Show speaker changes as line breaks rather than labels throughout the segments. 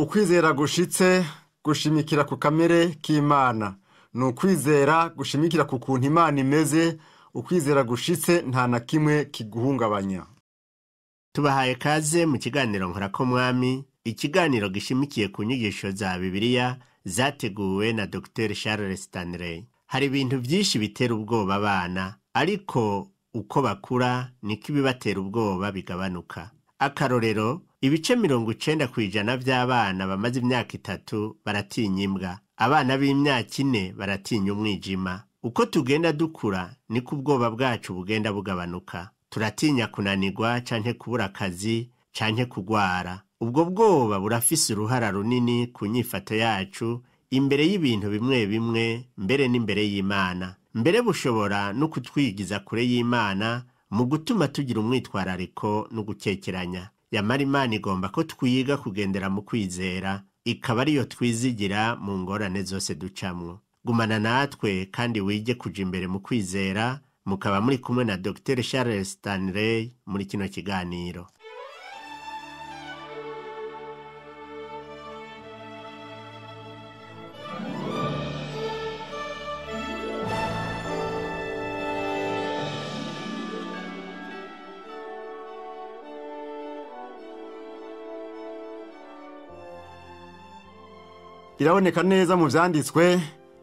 Ukwizera gushitse gushimikira ku kamere k'Imana. Ni ukwizera gushimikira ku kuntu Imana imeze. Ukwizera gushitse nta na kimwe kiguhungabanya.
Tubahaye kaze mu kiganiro Nkorako Mwami, ikiganiro gishimikiye ku nyigisho za Bibiliya zateguwe na Dr. Charles Stanley. Hari ibintu byinshi bitera ubwoba abana, ariko uko bakura niko ibibatera ubwoba bigabanuka. Akarorero, ibice 90% by'abana bamaze imyaka 3 baratinya imbwa. Abana b'imyaka 4 baratinya umwijima. Uko tugenda dukura niko ubwoba bwacu bugenda bugabanuka. Turatinya kunanirwa canke kubura akazi canke kugwara. Ubwo bwoba burafise uruhara runini ku nyifato yacu imbere y'ibintu bimwe bimwe, mbere n'imbere y'Imana. Mbere bushobora no kutwigiza kure y'Imana mu gutuma tugira umwitwarariko no gukekeranya. Yamara Imana igomba ko twiga kugendera mu kwizera, ikaba ariyo twizigira mu ngorane zose ducamwo. Gumana natwe kandi wige kuja imbere mu kwizera. Mukaba muri kumwe na Dr. Charles Stanley muri kino kiganiro.
Biraboneka neza mu vyanditswe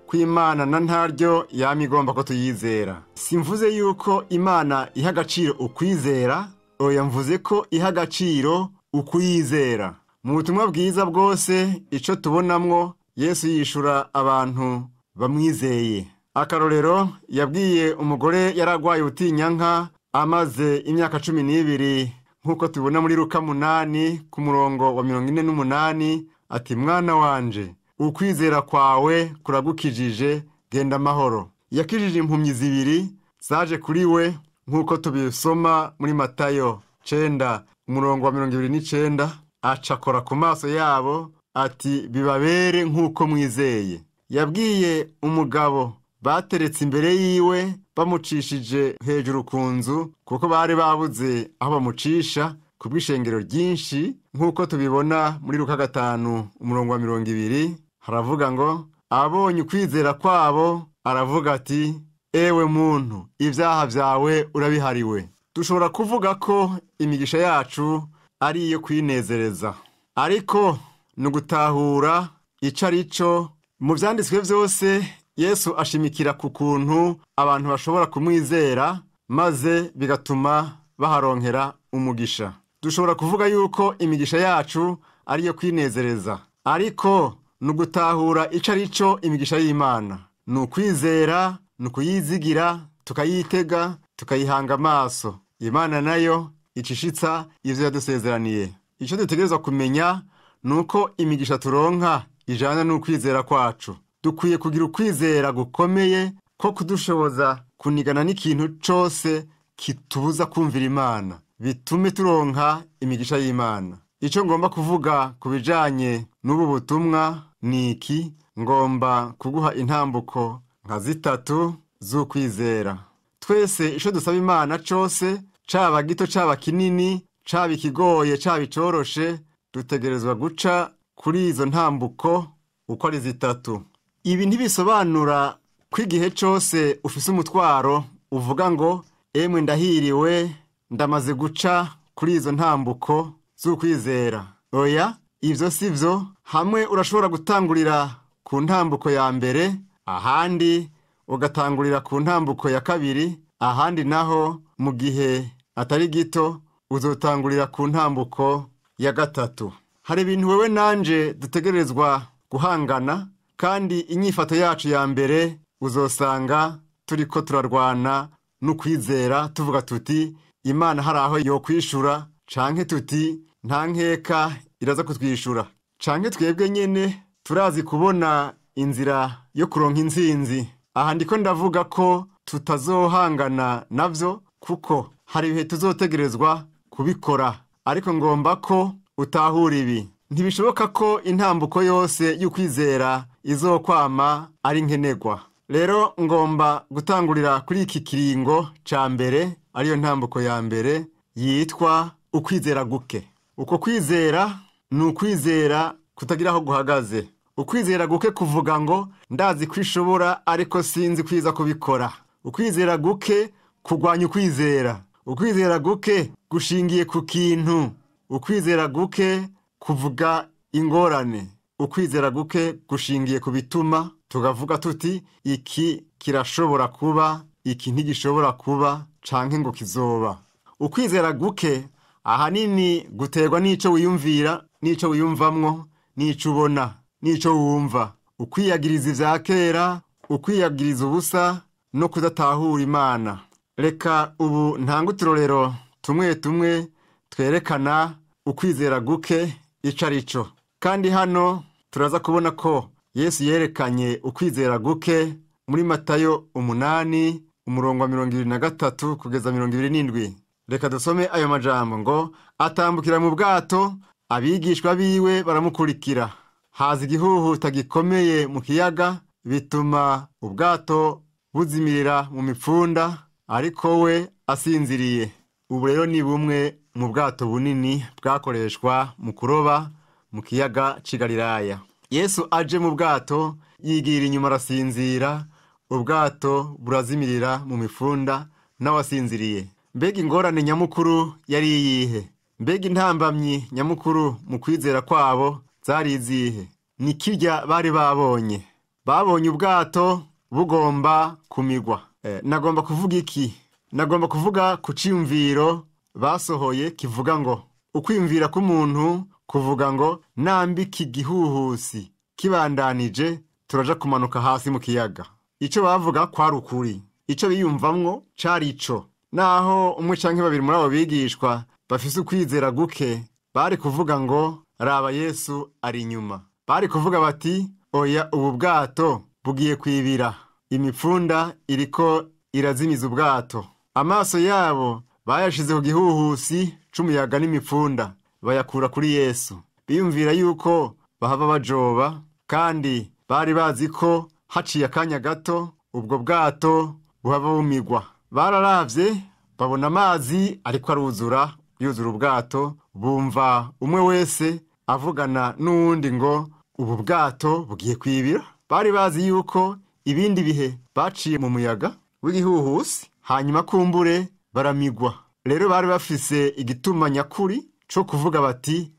ko Imana na ntaryo yama igomba ko tuyizera. Simvuze yuko Imana iha agaciro ukwizera, oya mvuze ko iha agaciro ukuyizera. Mu butumwa bwiza bwose ico tubonamwo Yesu yishura abantu bamwizeye. Akarorero, yabwiye umugore yaragwaye ubutinyanka amaze imyaka 12, nk'uko tubona muri Luka 8 ku murongo wa 48, ati mwana wanje, ukwizera kwawe kuragukijije, genda amahoro. Yakijije impumyi 2 zaje kuri we, nk'uko tubisoma muri Matayo 9 umurongo wa 29, acakora ku maso yabo ati bibabere nk'uko mwizeye. Yabwiye umugabo bateretse imbere yiwe bamucishije hejuru ku nzu, kuko bari babuze aho bamucisha kubw'ishengero ryinshi, nk'uko tubibona muri Luka 5 umurongo wa 20, haravuga ngo abonye ukwizera kwabo aravuga ati ewe muntu, ibyaha byawe urabihariwe. Dushobora kuvuga ko imigisha yacu ari iyo kwinezereza, ariko ni ugutahura ico arico. Mu vyanditswe vyose Yesu ashimikira ku kuntu abantu bashobora kumwizera, maze bigatuma baharonkera umugisha. Dushobora kuvuga yuko imigisha yacu ari iyo kwinezereza, ariko ni ugutahura ico arico imigisha y'Imana. Ni ukwizera, ni ukuyizigira, tukayitega, tukayihanga amaso. Imana nayo icishitsa ivyo yadusezeraniye. Ico dutegerezwa kumenya nuko imigisha turonka ijana n'ukwizera kwacu. Dukwiye kugira ukwizera gukomeye ko kudushoboza kunigana n'ikintu cose kitubuza kumvira Imana, bitume turonka imigisha y'Imana. Ico ngomba kuvuga ku bijanye n'ubu butumwa ni iki: ngomba kuguha intambuko nka 3 z'ukwizera. Twese ico dusaba Imana cose, caba gito caba kinini, caba ikigoye caba icoroshe, dutegerezwa guca kuri izo ntambuko uko ari 3. Ibi ntibisobanura ko igihe cose ufise umutwaro uvuga ngo emwe ndahiriwe, ndamaze guca kuri izo ntambuko z'ukwizera. Oya, ivyo sivyo. Hamwe urashobora gutangurira ku ntambuko ya mbere, ahandi ugatangurira ku ntambuko ya 2, ahandi naho mu gihe atari gito uzotangurira ku ntambuko ya 3. Hari ibintu wewe nanje dutegerezwa guhangana, kandi inyifato yacu ya mbere uzosanga turiko turarwana n'ukwizera, tuvuga tuti Imana hari aho yo kwishura, canke tuti nta nkeka iraza kutwishura, canke twebwe nyene turazi kubona inzira yo kuronka intsinzi. Aha ndiko ndavuga ko tutazohangana navyo, kuko hari ibihe tuzotegerezwa kubikora, ariko ngomba ko utahura ibi: ntibishoboka ko intambuko yose y'ukwizera izokwama ari nkenegwa. Rero ngomba gutangurira kuri iki kiringo ca mbere, ariyo ntambuko ya mbere yitwa ukwizera guke. Uko kwizera ni ukwizera kutagira aho guhagaze. Ukwizera guke kuvuga ngo ndazi ko ishobora ariko sinzi kwiza kubikora. Ukwizera guke kurwanya ukwizera. Ukwizera guke gushingiye ku kintu. Ukwizera guke kuvuga ingorane. Ukwizera guke gushingiye ku bituma tukavuga tuti iki kirashobora kuba, iki ntigishobora kuba, canke ngo kizoba. Ukwizera guke ahanini guterwa n'ico wiyumvira, n'ico wiyumvamwo, n'ico ubona, n'ico wumva. Ukwiyagiriza ivya kera, ukwiyagiriza ubusa no kudatahura Imana. Reka ubu ntanga uturorero tumwe tumwe twerekana ukwizera guke ico arico. Kandi hano turaza kubona ko Yesu yerekanye ukwizera guke muri Matayo 8 umurongo wa 23 kugeza 27. Reka dusome ayo majambo ngo atambukira mu bwato, abigishwa biwe baramukurikira. Haza igihuhuta gikomeye mu kiyaga, bituma ubwato buzimirira mu mipfunda, ariko we asinziriye. Ubu rero ni bumwe mu bwato bunini bwakoreshwa mu kuroba mu kiyaga c'i Galilaya. Yesu aje mu bwato, yigira inyuma arasinzira, ubwato burazimirira mu mifunda, nawe asinziriye. Mbega ingorane nyamukuru yari iyihe? Mbega intambamyi nyamukuru mu kwizera kwabo zari izihe? Ni kirya bari babonye. Babonye ubwato bugomba kumigwa. Nagomba kuvuga iki? Nagomba kuvuga ku ciyumviro basohoye kivuga ngo ukwiyumvira k'umuntu kuvuga ngo nambika igihuhusi kibandanije turaja kumanuka hasi mu kiyaga. Ico bavuga kwari ukuri. Ico biyumvamwo cari ico. Naho umwe canke babiri muri abo bigishwa bafise ukwizera guke, bari kuvuga ngo raba Yesu ari inyuma. Bari kuvuga bati oya, ubu bwato bugiye kwibira, imipfunda iriko irazimiza ubwato. Amaso yabo bayashize ku gihuhusi c'umuyaga n'imipfunda, bayakura kuri Yesu. Biyumvira yuko bahava bajoba, kandi bari bazi ko haciye akanya gato ubwo bwato buhava bumigwa. Bararavye babona amazi ariko aruzura, yuzura ubwato, bumva umwe wese avugana n'uwundi ngo ubu bwato bugiye kwibira. Bari bazi yuko ibindi bihe baciye mu muyaga w'igihuhusi, hanyuma kumbure baramigwa. Rero bari bafise igituma nyakuri co kuvuga bati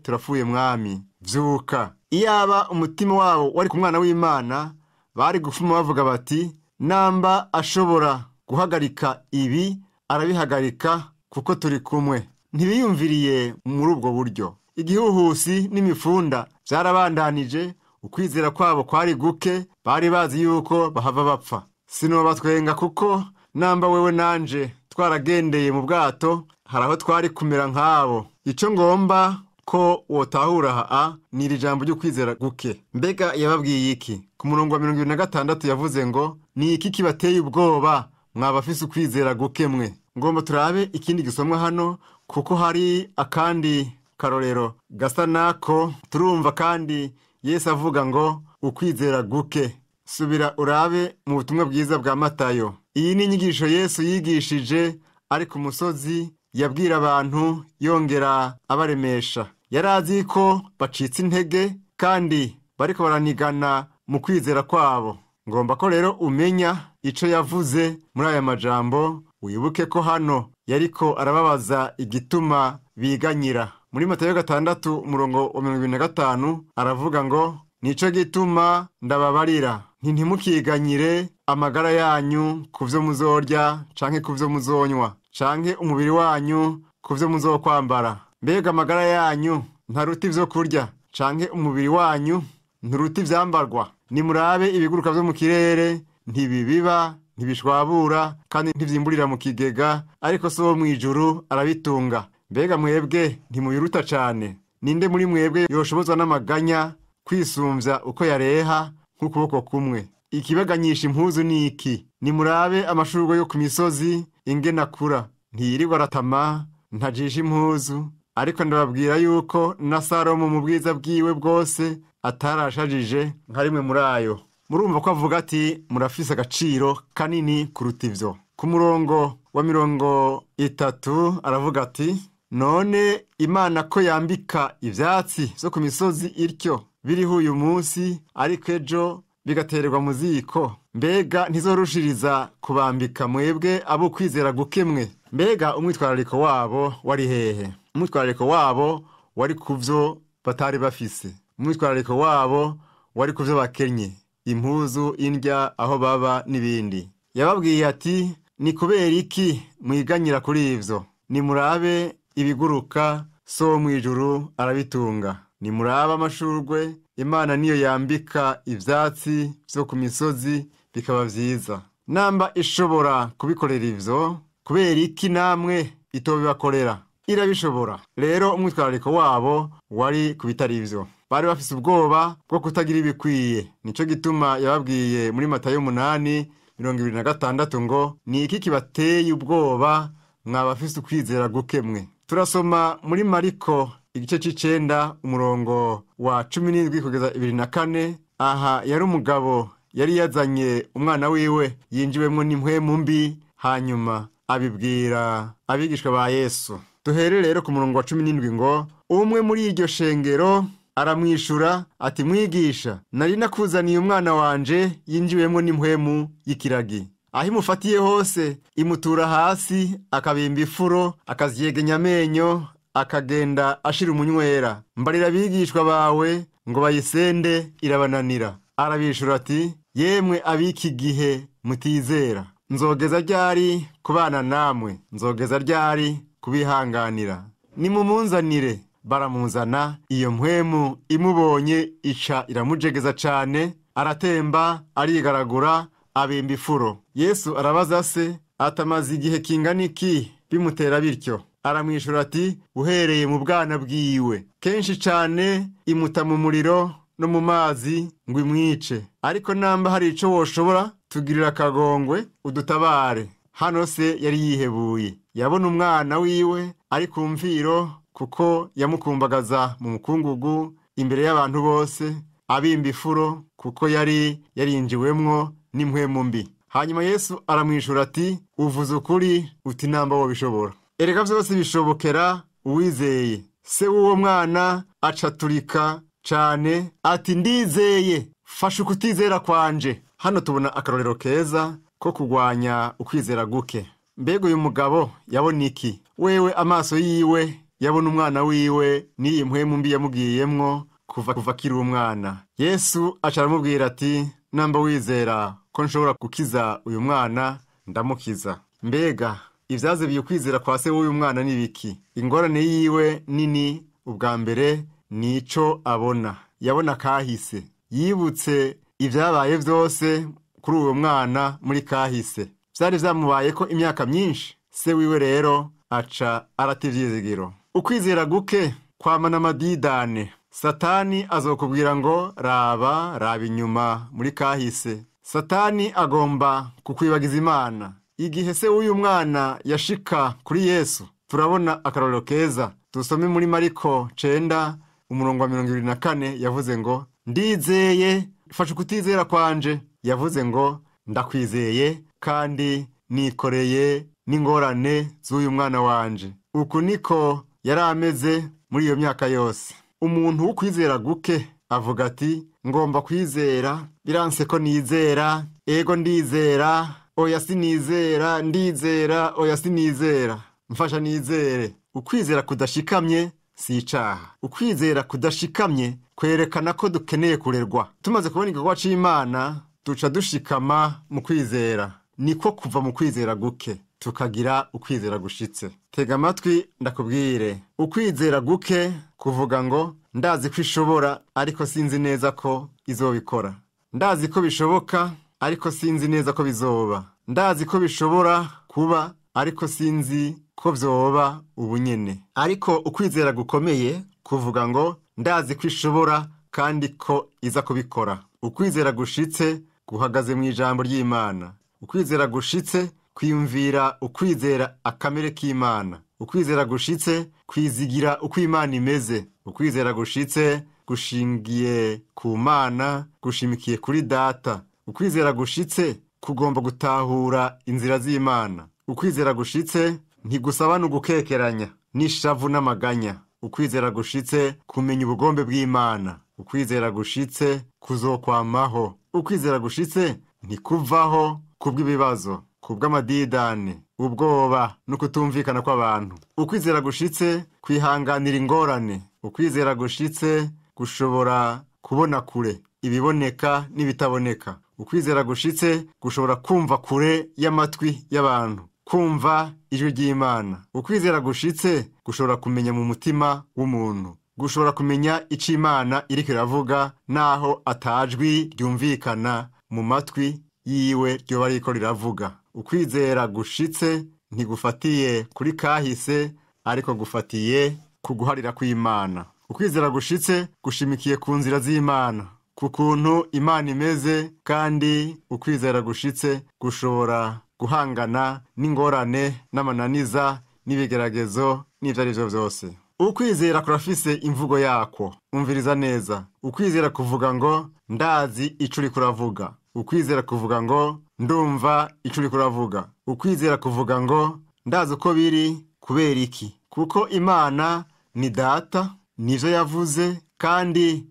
turapfuye mwami, vyuka. Iyaba umutima wabo wari ku mwana w'Imana, bari gufuma bavuga bati namba ashobora guhagarika ibi arabihagarika kuko turi kumwe. Ntibiyumviriye muri ubwo buryo. Igihuhusi n'imifunda vyarabandanije, ukwizera kwabo kwari guke, bari bazi yuko bahava bapfa. Sinobatwenga kuko namba wewe nanje twaragendeye mu bwato, haraho twari kumera nk'abo. Ico ngomba ko wotahura haa ni iri jambo ry'ukwizera guke. Mbega yababwiye iki? Ku murongo wa 26 yavuze ngo ni iki kibateye ubwoba mwabafise ukwizera guke mwe? Ngomba turabe ikindi gisomwa hano kuko hari akandi karorero gasa nako. Turumva kandi Yesu avuga ngo ukwizera guke. Subira urabe mu butumwa bwiza bwa Matayo. Iyi ni inyigisho Yesu yigishije ari ku musozi, yabwira abantu yongera abaremesha. Yarazi ko bacitse intege kandi bariko baranigana mu kwizera kwabo. Ngomba ko rero umenya ico yavuze muri aya majambo, wibuke ko hano yariko arababaza igituma biganyira. Muri Matayo 6 umurongo wa 25 aravuga ngo nico gituma ndababarira ntimukiganyire amagara yanyu kuvyo muzorya canke kuvyo muzonywa, canke umubiri wanyu kuvyo muzokwambara. Mbega amagara yanyu ntaruta ivyo kurya, canke umubiri wanyu nturuta ivyambarwa? Nimurabe ibiguruka vyo mu kirere, ntibibiba, ntibishwabura, kandi ntivyimburira mu kigega, ariko so wo mw'ijuru arabitunga. Mbega mwebwe ntimubiruta cane? Ninde muri mwebwe yoshobozwa n'amaganya kwisumvya uko yareha nk'ukuboko kumwe? Ikibaganyisha impuzu ni iki? Nimurabe amashurwe yo ku misozi ingene akura, ntiyirirwa aratama, ntajisha impuzu. Ariko ndababwira yuko na Salomo mu bwiza bwiwe bwose atarashajije nka rimwe muri ayo. Murumva ko avuga ati murafise agaciro kanini kuruta ivyo. Ku murongo wa 30 aravuga ati none Imana ko yambika ivyatsi vyo ku misozi ityo biriho uyu munsi ariko ejo bigatererwa mu ziko, mbega ntizorushiriza kubambika mwebwe abo kwizera gukemwe? Mbega umwitwarariko wabo wari hehe? Umwitwarariko wabo wari kuvyo batari bafise, umwitwarariko wabo wari kuvyo bakenye, impuzu, indya, aho baba n'ibindi. Yababwiye ati, ni kubera iki mwiganyira kuri ivyo? Nimurabe ibiguruka, so mw'ijuru arabitunga. Nimurabe amashurwe, Imana niyo yambika ivyatsi vyo ku misozi bikaba vyiza. Namba ishobora kubikorera ivyo, kubera iki namwe itobibakorera? Irabishobora. Rero umwitwarariko wabo wari kubitari ivyo. Bari bafise ubwoba bwo kutagira ibikwiye. Nico gituma yababwiye muri Matayo 8:26 ngo, ni iki kibateye ubwoba mwabafise ukwizera gukemwe? Turasoma muri Mariko igice c'9 umurongo wa 17 kugeza 24. Aha yari umugabo yari yazanye umwana wiwe yinjiwemwo n'impwemu mbi, hanyuma abibwira abigishwa ba Yesu. Duhere rero ku murongo wa 17 ngo, umwe muri iryo shengero aramwishura ati, mwigisha, nari nakuzaniye umwana wanje yinjiwemwo n'impwemu y'ikiragi. Aho imufatiye hose imutura hasi, akabimba ifuro, akazyegenya amenyo, akagenda ashira umunywera. Mbarira abigishwa bawe ngo bayisende, irabananira. Arabishura ati, yemwe abiki gihe mutizera, nzogeza ryari kubana namwe? Nzogeza ryari kubihanganira? Nimumunzanire. Baramuzana. Iyo mpwemu imubonye ica iramujegeza cane, aratemba, arigaragura, abimba ifuro. Yesu arabaza se, atamaze igihe kingana iki bimutera bityo? Aramwishura ati, uhereye mu bwana bwiwe. Kenshi cane imuta mu muriro no mu mazi ngo imwice. Ariko namba hari ico woshobora, tugirira akagongwe udutabare. Hano se yari yihebuye. Yabona umwana wiwe ari ku mviro, kuko yamukumbagaza mu mukungugu imbere y'abantu bose, abimba ifuro, kuko yari yarinjiwemwo n'impwemu mbi. Hanyuma Yesu aramwishura ati, uvuze ukuri uti namba wobishobora. Erega vyose bishobokera uwizeye. Se w'uwo mwana acaturika cane ati, ndizeye, fasha ukutizera kwanje. Hano tubona akarorero keza ko kugwanya ukwizera guke. Mbega uyu mugabo yabona iki? Wewe amaso yiwe yabona umwana wiwe n'iyi mpwemu mbi yamugiyemwo kuva kiri umwana. Yesu aca aramubwira ati, namba wizera ko nshobora gukiza uyu mwana, ndamukiza. Mbega ivyazibiye ukwizera kwa se w'uyu mwana ni biki? Ingorane yiwe nini ubwa mbere nico abona. Yabona kahise. Yibutse ivyabaye vyose kuri uwo mwana muri kahise. Vyari vyamubayeko imyaka myinshi. Se wiwe rero aca arata ivyizigiro. Ukwizera guke kwamana amadidane. Satani azokubwira ngo raba inyuma muri kahise. Satani agomba kukwibagiza Imana. Igihe se w'uyu mwana yashika kuri Yesu, turabona akarorero keza. Dusome muri Mariko 9 umurongo wa 24, yavuze ngo, ndizeye, fasha ukutizera kwanje. Yavuze ngo, ndakwizeye kandi nikoreye n'ingorane z'uyu mwana wanje. Uku niko yari ameze muri iyo myaka yose. Umuntu w'ukwizera guke avuga ati, ngomba kwizera, biranse ko nizera, ego ndizera, oya sinizera, ndizera, oya sinizera, mfasha nizere. Ukwizera kudashikamye si icaha. Ukwizera kudashikamye kwerekana ko dukeneye kurerwa. Tumaze kubona igikorwa c'Imana, duca dushikama mu kwizera. Niko kuva mu kwizera guke tukagira ukwizera gushitse. Tega amatwi ndakubwire, ukwizera guke kuvuga ngo, ndazi ko ishobora ariko sinzi neza ko izobikora. Ndazi ko bishoboka ariko sinzi neza ko bizoba. Ndazi ko bishobora kuba ariko sinzi ko vyoba ubunyene. Ariko ukwizera gukomeye kuvuga ngo, ndazi ko ishobora kandi ko iza kubikora. Ukwizera gushitse guhagaze mu ijambo ry'Imana. Ukwizera gushitse kwiyumvira ukwizera akamere k'Imana. Ukwizera gushitse kwizigira uko Imana imeze. Ukwizera gushitse gushingiye ku Mana, gushimikiye kuri Data. Ukwizera gushitse kugomba gutahura inzira z'Imana. Ukwizera gushitse ntigusaba no gukekeranya. n'ishavu n'amaganya. Ukwizera gushitse kumenya ubugombe bw'Imana. Ukwizera gushitse kuzokwamaho. Ukwizera gushitse ntikuvaho kubw'ibibazo, kubw'amadidane, ubwoba no kutumvikana kw'abantu. Ukwizera gushitse kwihanganira ingorane. Ukwizera gushitse gushobora kubona kure ibiboneka n'ibitaboneka. Ukwizera gushitse gushobora kumva kure y'amatwi y'abantu, kumva ijwi ry'Imana. Ukwizera gushitse gushobora kumenya mu mutima w'umuntu, gushobora kumenya ico Imana iriko iravuga naho atajwi ryumvikana mu matwi yiwe ryoba ririko riravuga. Ukwizera gushitse ntigufatiye kuri kahise, ariko gufatiye ku guharira kw'Imana. Ukwizera gushitse gushimikiye ku nzira z'Imana, ku kuntu Imana imeze, kandi ukwizera gushitse gushobora guhangana n'ingorane n'amananiza n'ibigeragezo n'ivyo ari vyo vyose. Ukwizera kurafise imvugo yako. Umviriza neza. Ukwizera kuvuga ngo ndazi ico uriko uravuga. Ukwizera kuvuga ngo ndumva ico uriko uravuga. Ukwizera kuvuga ngo ndazi uko biri kubera iki, kuko Imana ni data, nivyo yavuze, kandi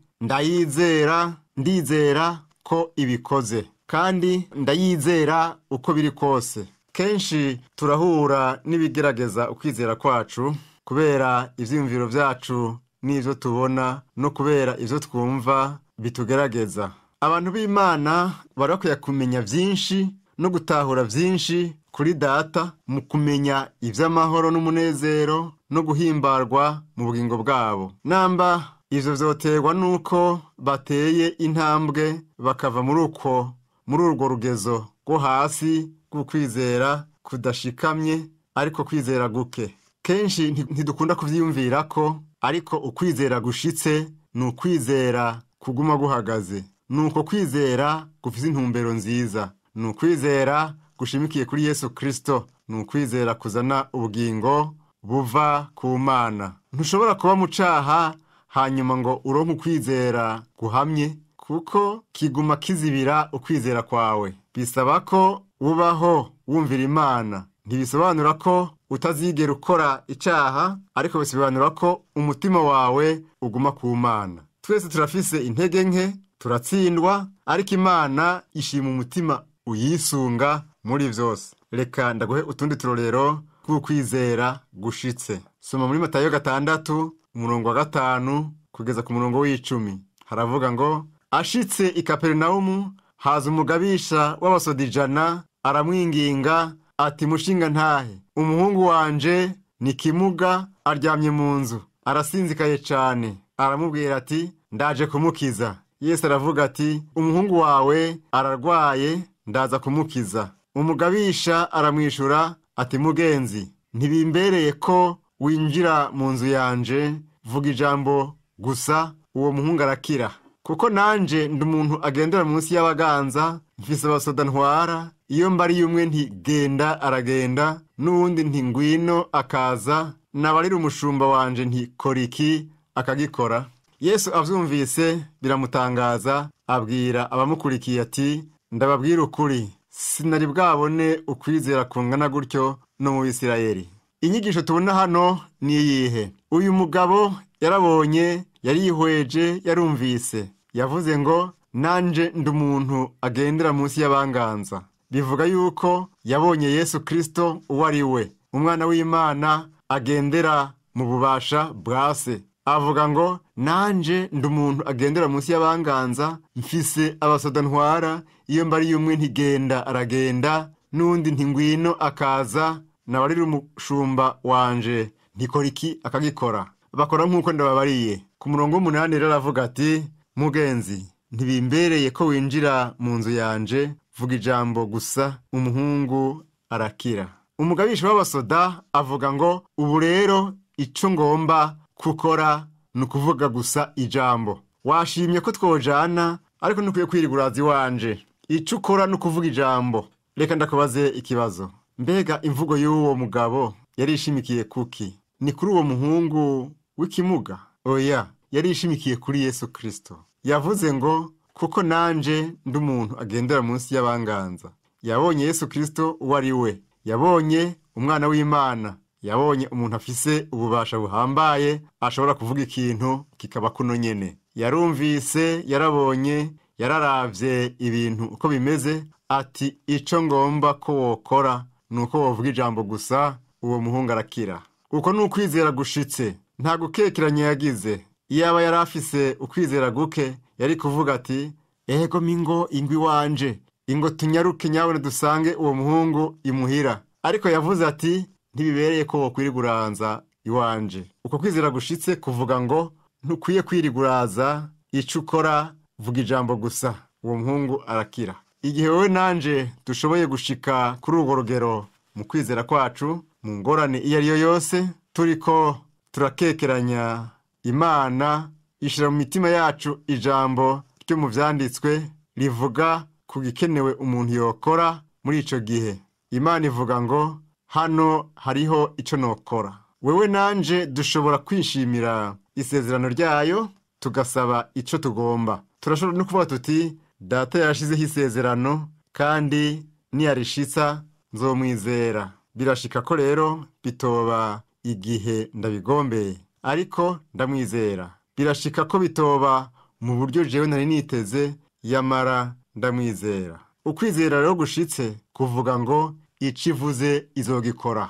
ndizera ko ibikoze, kandi ndayizera uko biri kose. Kenshi turahura n'ibigerageza ukwizera kwacu kubera ivyiyumviro vyacu n'ivyo tubona, no kubera ivyo twumva bitugerageza. Abantu b'Imana barakwiye kumenya vyinshi no gutahura vyinshi kuri data, mu kumenya ivy'amahoro n'umunezero no guhimbarwa mu bugingo bwabo. Namba ivyo vyoterwa nuko bateye intambwe bakava muri urwo rugezo rwo hasi rw'ukwizera kudashikamye, ariko kwizera guke. Kenshi ntidukunda kuvyiyumvirako, ariko ukwizera gushitse ni ukwizera kuguma guhagaze. Nuko kwizera gufise intumbero nziza. Ni ukwizera gushimikiye kuri Yesu Kristo. Ni ukwizera kuzana ubugingo buva ku Mana. Ntushobora kuba mu caha hanyuma ngo uronke ukwizera guhamye, kuko kiguma kizibira ukwizera kwawe. Bisaba ko ubaho wumvira Imana. Ntibisobanura ko utazigera ukora icaha, ariko bisobanura ko umutima wawe uguma ku Mana. Twese turafise intege nke, turatsindwa, ariko Imana ishima umutima uyisunga muri vyose. Reka ndaguhe utundi turorero tw'ukwizera gushitse. Soma muri Matayo 6:5 kugeza ku 10. Haravuga ngo, ashitse i Kaperinaumu haza umugabisha w'abasoda 100, aramwinginga ati, mushinga ntahe, umuhungu wanje ni kimuga, aryamye mu nzu, arasinzikaye cane. Aramubwira ati, ndaje kumukiza. Yesu aravuga ati, umuhungu wawe ararwaye, ndaza kumukiza. Umugabisha aramwishura ati, mugenzi, ntibimbereye ko winjira mu nzu yanje, vuga ijambo gusa uwo muhungu arakira. Kuko nanje ndi umuntu agendera munsi y'abaganza, mfise abasoda ntwara. Iyo mbari umwe nti genda aragenda, n'uwundi nti ngwino akaza, nabarira umushumba wanje nti kora iki akagikora. Yesu avyumvise biramutangaza, abwira abamukurikiye ati, ndababwira ukuri, sinari bwabone ukwizera kungana gutyo no mu Bisirayeli. Inyigisho tubona hano ni iyihe? Uyu mugabo yarabonye, yarihweje, yarumvise. Yavuze ngo nanje ndi umuntu agendera munsi y'abanganza. Bivuga yuko yabonye Yesu Kristo uwo ari we, umwana w'Imana agendera mu bubasha bwa Se. Avuga ngo nanje ndi umuntu agendera munsi y'abanganza, mfise abasoda ntwara. Iyo mbari umwe ntigenda aragenda, n'undi nti ngwino akaza, nabarira umushumba wanje ntikora iki akagikora. Bakora nk'uko ndababariye. Ku 8 rero aravuga ati, mugenzi, ntibimbereye ko winjira mu nzu yanje, vuga ijambo gusa umuhungu arakira. Umugabisha w'abasoda avuga ngo, ubu rero ico ngomba gukora ni ukuvuga gusa ijambo. Washimye ko twojana, ariko ntukwiye kwiriguraza iwanje. Ico ukora ni ukuvuga ijambo. Reka ndakubaze ikibazo. Mbega imvugo y'uwo mugabo yarishimikiye kuki? Ni kuri uwo muhungu w'ikimuga? Oya, yarishimikiye kuri Yesu Kristo. Yavuze ngo, kuko nanje ndi umuntu agendera munsi y'abanganza. Yabonye Yesu Kristo uwo ari we. Yabonye umwana w'Imana. yabonye umuntu afise ububasha buhambaye ashobora kuvuga ikintu kikaba kuno nyene. Yarumvise, yarabonye, yararavye ibintu uko bimeze, ati ico ngomba ko wokora nuko wovuga ijambo gusa, uwo muhungu arakira. Uko ni ukwizera gushitse, nta gukekeranya yagize. Iyaba yari afise ukwizera guke, yari kuvuga ati ego mingo ingwi wanje, ingo tunyaruke nyabone dusange uwo muhungu imuhira. Ariko yavuze ati ntibibereye ko wokwiriguranza iwanje. Uko kwizera gushitse kuvuga ngo ntukwiye kwiriguraza, ico ukora vuga ijambo gusa, uwo muhungu arakira. Igihe wowe nanje dushoboye gushika kuri urwo rugero mu kwizera kwacu, mu ngorane iyo ari yo yose, turiko turakekeranya, Imana ishira mu mitima yacu ijambo ryo mu vyanditswe rivuga ku gikenewe umuntu yokora muri ico gihe. Imana ivuga ngo hano hariho ico nokora. Wewe nanje dushobora kwishimira isezerano ryayo, tugasaba ico tugomba. Turashobora no kuvuga tuti data yashizeho isezerano kandi niyarishitsa nzomwizera. Birashika ko rero bitoba igihe ndabigombeye, ariko ndamwizera. Birashika ko bitoba mu buryo jewe nari niteze, yamara ndamwizera. Ukwizera rero gushitse kuvuga ngo ico ivuze izogikora.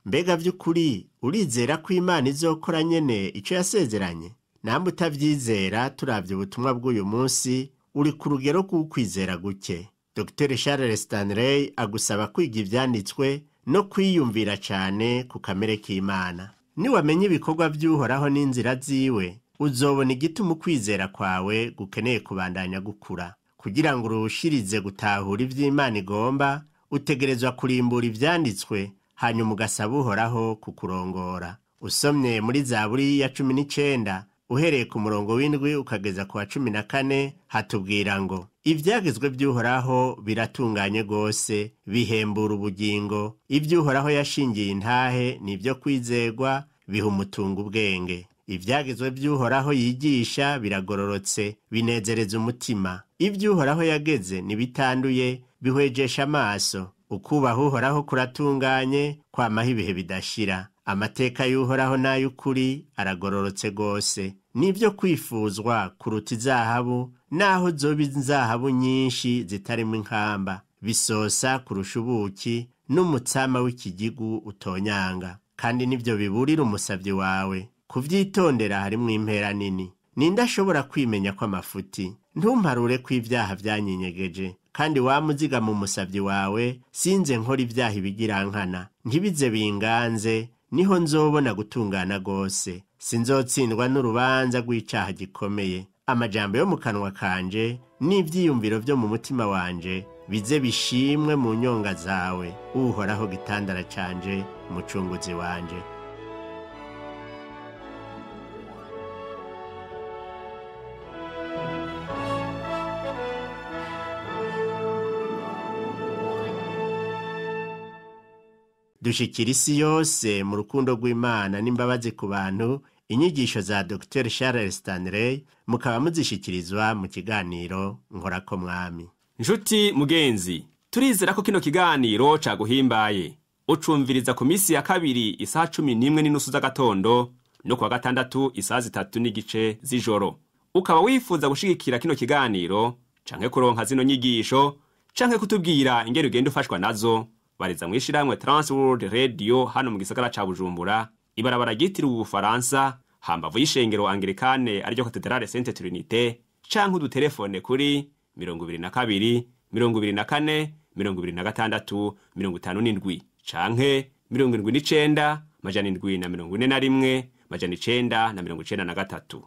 Mbega vy'ukuri urizera ko Imana izokora nyene ico yasezeranye? Namwe utavyizera, turavye ubutumwa bw'uyu munsi, uri ku rugero rw'ukwizera guke. Dr. Charles Stanley agusaba kwiga ivyanditswe no kwiyumvira cane ku kamere k'Imana. Niwamenya ibikorwa vy'Uhoraho n'inzira ziwe, uzobona igituma ukwizera kwawe gukeneye kubandanya gukura. Kugira ngo urushirize gutahura ivy'Imana igomba, utegerezwa kurimbura ivyanditswe, hanyuma ugasaba Uhoraho kukurongora. Usomye muri Zaburi ya 19, uhereye ku murongo w'indwi ukageza ku wa 14, hatubwira ngo ivyagezwe by'Uhoraho biratunganye gose, bihembura ubugingo. Ivy'Uhoraho yashingiye intahe nivyo kwizerwa, biha umutungo ubwenge. Ivyagezwe by'Uhoraho yigisha biragororotse, binezereza umutima. Ivy'Uhoraho yageze nibitanduye, bihwejesha amaso. Ukubaha Uhoraho kuratunganye, kwamaho ibihe bidashira. Amateka y'Uhoraho n'ay'ukuri aragororotse gose, nivyo kwifuzwa kuruta izahabu, naho zoba inzahabu nyinshi zitarimo inkamba. Bisosa kurusha ubuki, n'umutsama w'ikigigu utonyanga. Kandi nivyo biburira umusavyi wawe. Kuvyitondera harimwo impera nini. Ninde ashobora kwimenya ko amafuti? Ntumparure ko ivyaha vyanyinyegeje. Kandi wamuziga mu musavyi wawe, sinze nkora ivyaha ibigirankana. Ntibize binganze, niho nzobona gutungana gose. Sinzotsindwa n'urubanza rw'icaha gikomeye. Amajambo yo mu kanwa kanje n'ivyiyumviro vyo mu mutima wanje bize bishimwe mu nyonga zawe. Uhoraho gitandara canje, umucunguzi wanje. Dushikira isi yose mu rukundo rw'Imana n'imbabazi ku bantu. Inyigisho za Dr. Charles Stanley mukaba muzishikirizwa mu kiganiro Nkorako Mwami.
Nshuti mugenzi, turizera ko kino kiganiro caguhimbaye. Ucumviriza ku misi ya kabiri isaha 11:30 z'agatondo, no kuwa gatandatu isaha 3:30 z'ijoro. Ukaba wifuza gushigikira kino kiganiro canke kuronka zino nyigisho, canke kutubwira ingero ugenda ufashwa nazo, bariza mwishirahamwe Transworld Radio hano mu gisagara ca Bujumbura, ibarabara ryitiriwe Ubufaransa, hambavu y'ishengero Anglikane ariryo Katedrale Sainte Trinité, canke udutelefone kuri 22 24 26 57 canke 79 741 993.